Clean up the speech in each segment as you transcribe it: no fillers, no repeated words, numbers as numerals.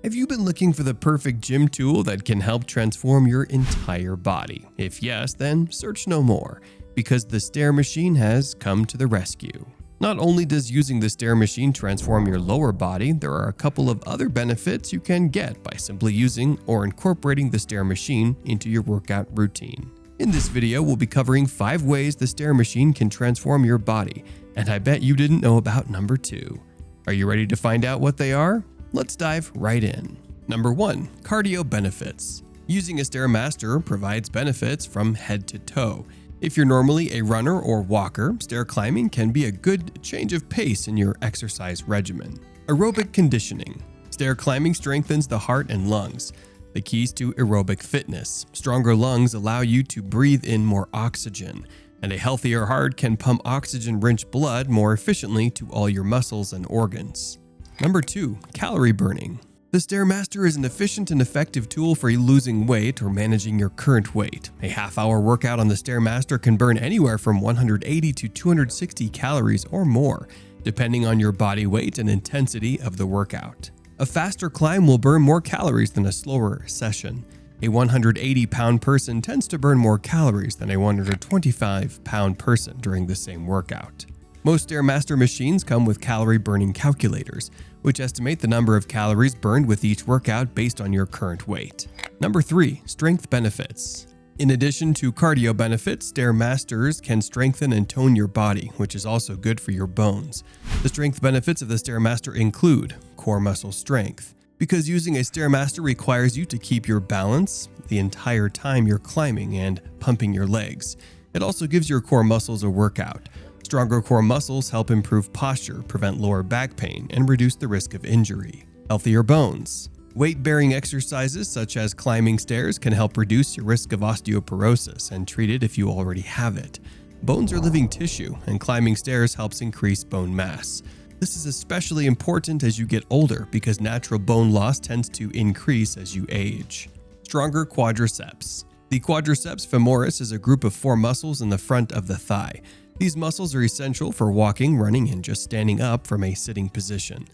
Have you been looking for the perfect gym tool that can help transform your entire body? If yes, then search no more, because the Stair machine has come to the rescue. Not only does using the Stair machine transform your lower body, there are a couple of other benefits you can get by simply using or incorporating the Stair machine into your workout routine. In this video, we'll be covering 5 ways the Stair machine can transform your body, and I bet you didn't know about number 2. Are you ready to find out what they are? Let's dive right in. Number 1. Cardio benefits. Using a StairMaster provides benefits from head to toe. If you're normally a runner or walker, stair climbing can be a good change of pace in your exercise regimen. Aerobic conditioning. Stair climbing strengthens the heart and lungs. The keys to aerobic fitness. Stronger lungs allow you to breathe in more oxygen, and a healthier heart can pump oxygen-rich blood more efficiently to all your muscles and organs. Number 2. Calorie burning. The StairMaster is an efficient and effective tool for losing weight or managing your current weight. A half-hour workout on the StairMaster can burn anywhere from 180 to 260 calories or more, depending on your body weight and intensity of the workout. A faster climb will burn more calories than a slower session. A 180-pound person tends to burn more calories than a 125-pound person during the same workout. Most StairMaster machines come with calorie burning calculators, which estimate the number of calories burned with each workout based on your current weight. Number 3. Strength benefits. In addition to cardio benefits, StairMasters can strengthen and tone your body, which is also good for your bones. The strength benefits of the StairMaster include core muscle strength. Because using a StairMaster requires you to keep your balance the entire time you're climbing and pumping your legs. It also gives your core muscles a workout. Stronger core muscles help improve posture, prevent lower back pain, and reduce the risk of injury. Healthier bones. Weight-bearing exercises such as climbing stairs can help reduce your risk of osteoporosis and treat it if you already have it. Bones are living tissue, and climbing stairs helps increase bone mass. This is especially important as you get older because natural bone loss tends to increase as you age. Stronger quadriceps. The quadriceps femoris is a group of 4 muscles in the front of the thigh. These muscles are essential for walking, running, and just standing up from a sitting position.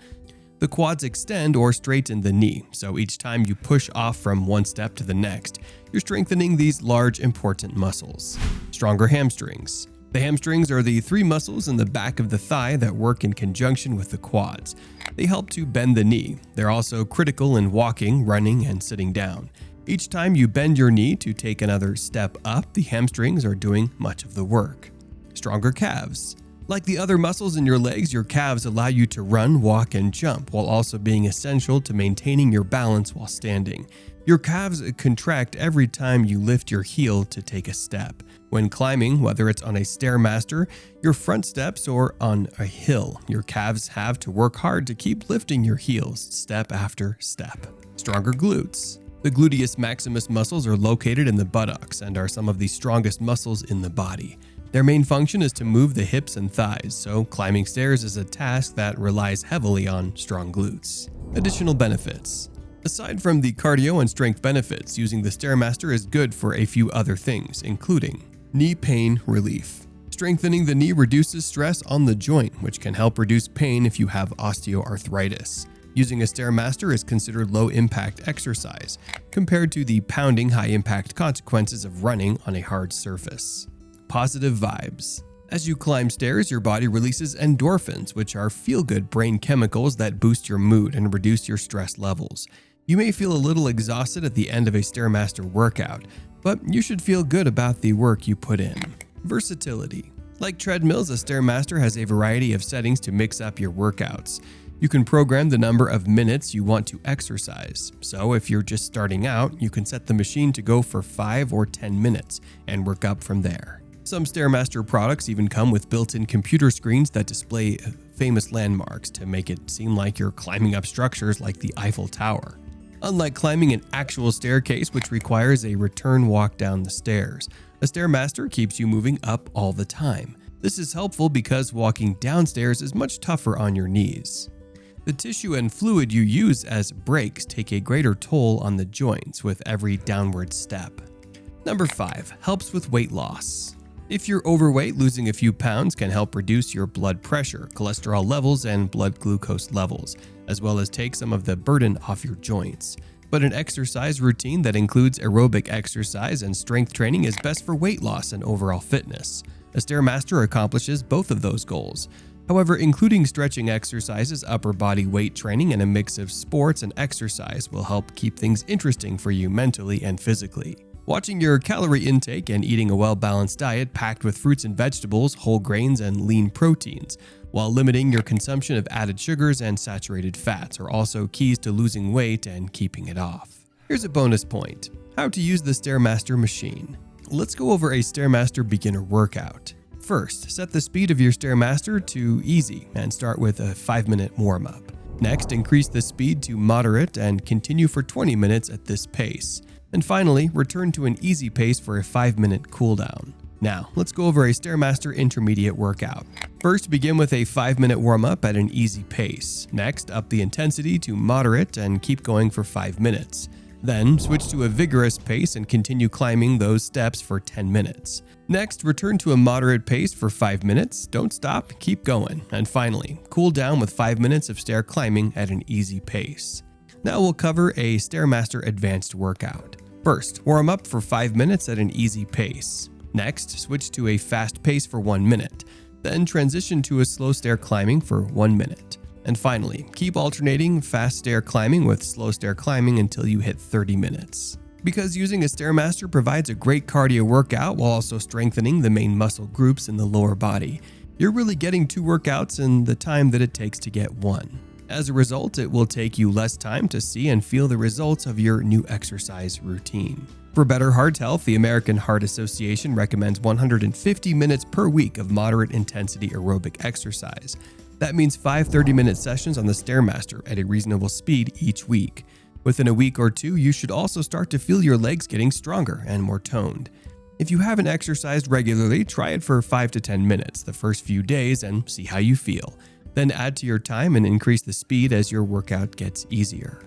The quads extend or straighten the knee, so each time you push off from one step to the next, you're strengthening these large, important muscles. Stronger hamstrings. The hamstrings are the 3 muscles in the back of the thigh that work in conjunction with the quads. They help to bend the knee. They're also critical in walking, running, and sitting down. Each time you bend your knee to take another step up, the hamstrings are doing much of the work. Stronger calves. Like the other muscles in your legs, your calves allow you to run, walk, and jump while also being essential to maintaining your balance while standing. Your calves contract every time you lift your heel to take a step. When climbing, whether it's on a StairMaster, your front steps, or on a hill, your calves have to work hard to keep lifting your heels step after step. Stronger glutes. The gluteus maximus muscles are located in the buttocks and are some of the strongest muscles in the body. Their main function is to move the hips and thighs, so climbing stairs is a task that relies heavily on strong glutes. Additional benefits. Aside from the cardio and strength benefits, using the StairMaster is good for a few other things, including knee pain relief. Strengthening the knee reduces stress on the joint, which can help reduce pain if you have osteoarthritis. Using a StairMaster is considered low-impact exercise, compared to the pounding high-impact consequences of running on a hard surface. Positive vibes. As you climb stairs, your body releases endorphins, which are feel-good brain chemicals that boost your mood and reduce your stress levels. You may feel a little exhausted at the end of a StairMaster workout, but you should feel good about the work you put in. Versatility. Like treadmills, a StairMaster has a variety of settings to mix up your workouts. You can program the number of minutes you want to exercise. So if you're just starting out, you can set the machine to go for 5 or 10 minutes and work up from there. Some StairMaster products even come with built-in computer screens that display famous landmarks to make it seem like you're climbing up structures like the Eiffel Tower. Unlike climbing an actual staircase, which requires a return walk down the stairs, a StairMaster keeps you moving up all the time. This is helpful because walking downstairs is much tougher on your knees. The tissue and fluid you use as brakes take a greater toll on the joints with every downward step. Number 5. Helps with weight loss. If you're overweight, losing a few pounds can help reduce your blood pressure, cholesterol levels, and blood glucose levels, as well as take some of the burden off your joints. But an exercise routine that includes aerobic exercise and strength training is best for weight loss and overall fitness. A StairMaster accomplishes both of those goals. However, including stretching exercises, upper body weight training, and a mix of sports and exercise will help keep things interesting for you mentally and physically. Watching your calorie intake and eating a well-balanced diet packed with fruits and vegetables, whole grains, and lean proteins, while limiting your consumption of added sugars and saturated fats are also keys to losing weight and keeping it off. Here's a bonus point: how to use the StairMaster machine. Let's go over a StairMaster beginner workout. First, set the speed of your StairMaster to easy and start with a 5-minute warm-up. Next, increase the speed to moderate and continue for 20 minutes at this pace. And finally, return to an easy pace for a 5-minute cooldown. Now, let's go over a StairMaster intermediate workout. First, begin with a 5-minute warm-up at an easy pace. Next, up the intensity to moderate and keep going for 5 minutes. Then, switch to a vigorous pace and continue climbing those steps for 10 minutes. Next, return to a moderate pace for 5 minutes. Don't stop, keep going. And finally, cool down with 5 minutes of stair climbing at an easy pace. Now we'll cover a StairMaster advanced workout. First, warm up for 5 minutes at an easy pace. Next, switch to a fast pace for 1 minute. Then transition to a slow stair climbing for 1 minute. And finally, keep alternating fast stair climbing with slow stair climbing until you hit 30 minutes. Because using a StairMaster provides a great cardio workout while also strengthening the main muscle groups in the lower body, you're really getting 2 workouts in the time that it takes to get 1. As a result, it will take you less time to see and feel the results of your new exercise routine. For better heart health, the American Heart Association recommends 150 minutes per week of moderate intensity aerobic exercise. That means 5 30-minute sessions on the StairMaster at a reasonable speed each week. Within a week or 2, you should also start to feel your legs getting stronger and more toned. If you haven't exercised regularly, try it for 5 to 10 minutes the first few days and see how you feel. Then add to your time and increase the speed as your workout gets easier.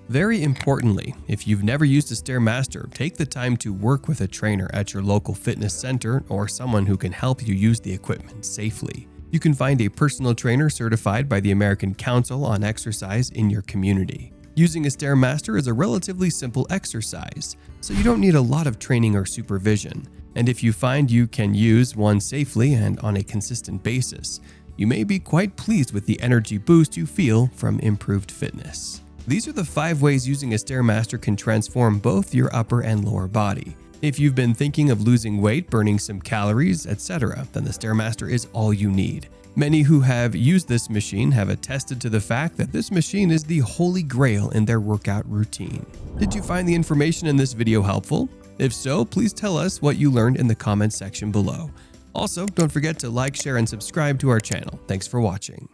Very importantly, if you've never used a StairMaster, take the time to work with a trainer at your local fitness center or someone who can help you use the equipment safely. You can find a personal trainer certified by the American Council on Exercise in your community. Using a StairMaster is a relatively simple exercise, so you don't need a lot of training or supervision. And if you find you can use one safely and on a consistent basis, you may be quite pleased with the energy boost you feel from improved fitness. These are the 5 ways using a StairMaster can transform both your upper and lower body. If you've been thinking of losing weight, burning some calories, etc., then the StairMaster is all you need. Many who have used this machine have attested to the fact that this machine is the holy grail in their workout routine. Did you find the information in this video helpful? If so, please tell us what you learned in the comments section below. Also, don't forget to like, share, and subscribe to our channel. Thanks for watching.